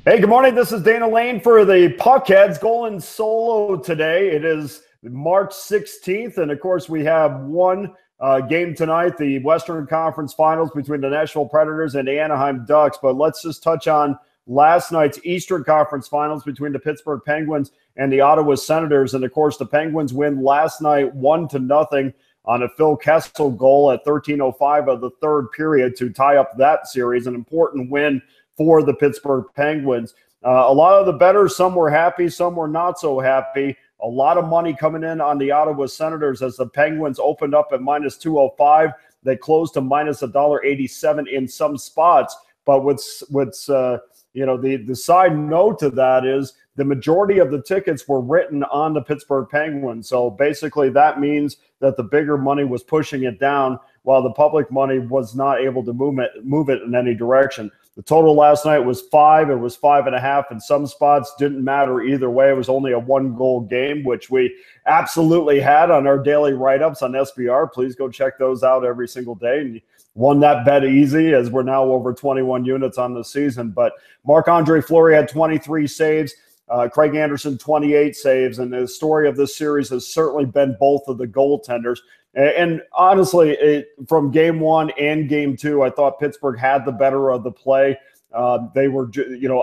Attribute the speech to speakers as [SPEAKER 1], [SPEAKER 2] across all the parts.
[SPEAKER 1] Hey, good morning. This is Dana Lane for the PuckHeads going solo today. It is March 16th, and of course, we have one game tonight, the Western Conference Finals between the Nashville Predators and the Anaheim Ducks. But let's just touch on last night's Eastern Conference Finals between the Pittsburgh Penguins and the Ottawa Senators. And of course, the Penguins win last night 1-0 on a Phil Kessel goal at 13:05 of the third period to tie up that series. An important win for the Pittsburgh Penguins. A lot of the bettors, some were happy, some were not so happy. A lot of money coming in on the Ottawa Senators as the Penguins opened up at minus 205. They closed to minus $1.87 in some spots. But what's the side note to that is the majority of the tickets were written on the Pittsburgh Penguins. So basically that means that the bigger money was pushing it down while the public money was not able to move it in any direction. The total last night was 5. It was 5.5 in some spots. Didn't matter either way. It was only a 1-goal game, which we absolutely had on our daily write-ups on SBR. Please go check those out every single day. And you won that bet easy as we're now over 21 units on the season. But Marc-Andre Fleury had 23 saves. Craig Anderson, 28 saves. And the story of this series has certainly been both of the goaltenders. And honestly, from game one and game two, I thought Pittsburgh had the better of the play. They were,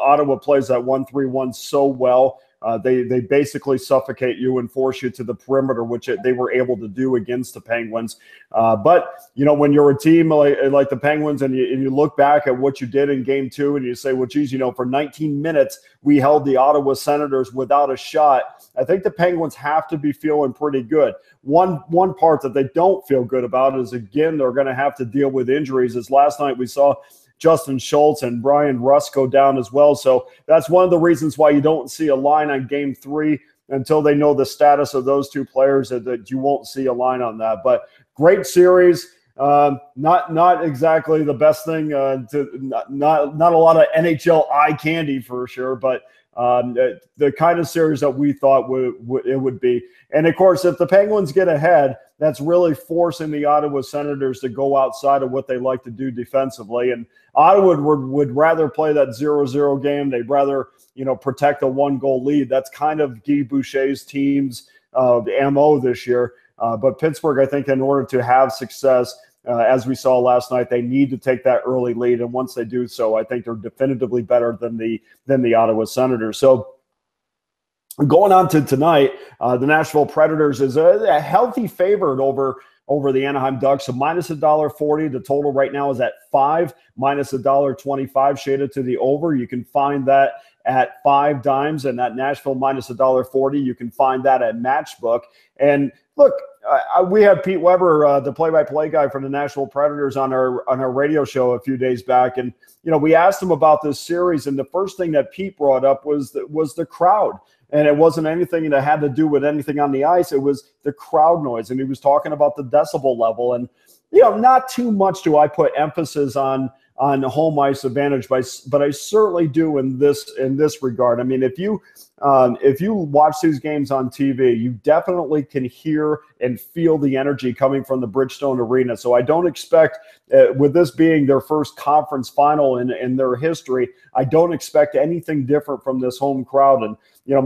[SPEAKER 1] Ottawa plays that 1-3-1 so well. They basically suffocate you and force you to the perimeter, which they were able to do against the Penguins. But, when you're a team like the Penguins and you look back at what you did in game two and you say, well, geez, for 19 minutes, we held the Ottawa Senators without a shot. I think the Penguins have to be feeling pretty good. One part that they don't feel good about is, again, they're going to have to deal with injuries. As last night we saw Justin Schultz and Brian Rust go down as well. So that's one of the reasons why you don't see a line on game three until they know the status of those two players, that you won't see a line on that. But great series. Not exactly the best thing, not a lot of NHL eye candy for sure, but the kind of series that we thought it would be. And of course, if the Penguins get ahead, that's really forcing the Ottawa Senators to go outside of what they like to do defensively. And Ottawa would rather play that 0-0 game. They'd rather, protect a 1-goal lead. That's kind of Guy Boucher's team's MO this year. But Pittsburgh, I think, in order to have success, as we saw last night, they need to take that early lead. And once they do so, I think they're definitively better than the Ottawa Senators. So going on to tonight, the Nashville Predators is a healthy favorite over the Anaheim Ducks. So minus $1.40. The total right now is at 5, minus $1.25 shaded to the over. You can find that at 5 dimes, and that Nashville minus $1.40. You can find that at Matchbook. And look, we had Pete Weber, the play-by-play guy from the Nashville Predators, on our radio show a few days back, and we asked him about this series, and the first thing that Pete brought up was the crowd. And it wasn't anything that had to do with anything on the ice. It was the crowd noise. And he was talking about the decibel level. And, not too much do I put emphasis on home ice advantage, but I certainly do in this regard. I mean, if you watch these games on TV, you definitely can hear and feel the energy coming from the Bridgestone Arena. So I don't expect, with this being their first conference final in their history, I don't expect anything different from this home crowd. And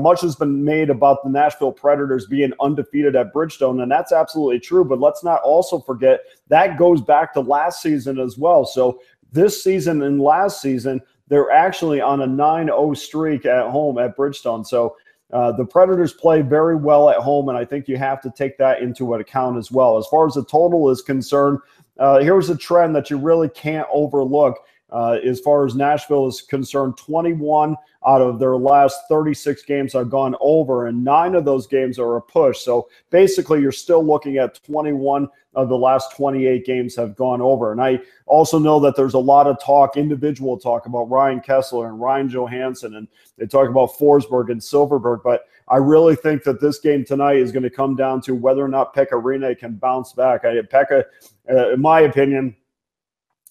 [SPEAKER 1] much has been made about the Nashville Predators being undefeated at Bridgestone, and that's absolutely true. But let's not also forget that goes back to last season as well. So this season and last season, they're actually on a 9-0 streak at home at Bridgestone. So the Predators play very well at home, and I think you have to take that into account as well. As far as the total is concerned, here's a trend that you really can't overlook. As far as Nashville is concerned, 21 out of their last 36 games have gone over, and 9 of those games are a push. So basically, you're still looking at 21 of the last 28 games have gone over. And I also know that there's a lot of individual talk about Ryan Kessler and Ryan Johansson, and they talk about Forsberg and Silverberg. But I really think that this game tonight is going to come down to whether or not Pekka Rinne can bounce back. Pekka, in my opinion,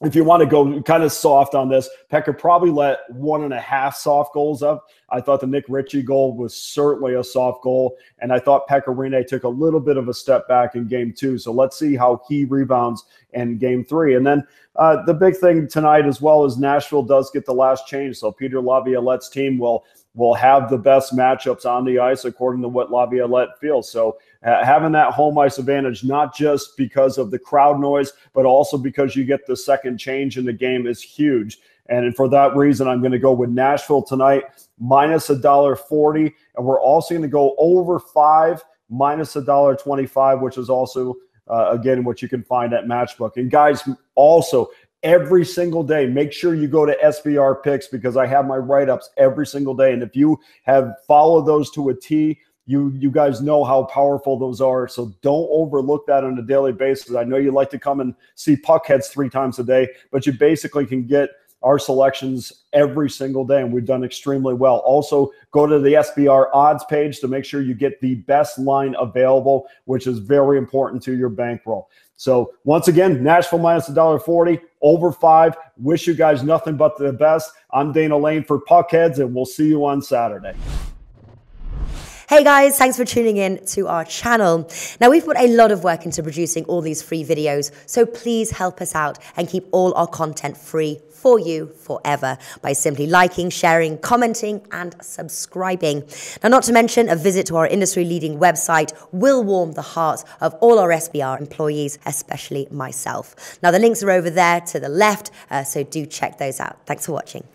[SPEAKER 1] if you want to go kind of soft on this, Pekka probably let 1.5 soft goals up. I thought the Nick Ritchie goal was certainly a soft goal, and I thought Pekka Rinne took a little bit of a step back in Game 2. So let's see how he rebounds in Game 3. And then the big thing tonight as well is Nashville does get the last change. So Peter Laviolette's team will have the best matchups on the ice according to what Laviolette feels. So having that home ice advantage, not just because of the crowd noise, but also because you get the second change in the game is huge. And for that reason, I'm going to go with Nashville tonight, minus $1.40. And we're also going to go over 5, minus $1.25, which is also, again, what you can find at Matchbook. And guys, also, every single day, make sure you go to SBR Picks because I have my write-ups every single day. And if you have followed those to a T, you guys know how powerful those are. So don't overlook that on a daily basis. I know you like to come and see PuckHeads 3 times a day, but you basically can get our selections every single day, and we've done extremely well. Also, go to the SBR odds page to make sure you get the best line available, which is very important to your bankroll. So once again, Nashville minus $1.40, over 5. Wish you guys nothing but the best. I'm Dana Lane for PuckHeads, and we'll see you on Saturday.
[SPEAKER 2] Hey guys, thanks for tuning in to our channel. Now, we've put a lot of work into producing all these free videos, so please help us out and keep all our content free for you forever by simply liking, sharing, commenting, and subscribing. Now, not to mention, a visit to our industry-leading website will warm the hearts of all our SBR employees, especially myself. Now, the links are over there to the left, so do check those out. Thanks for watching.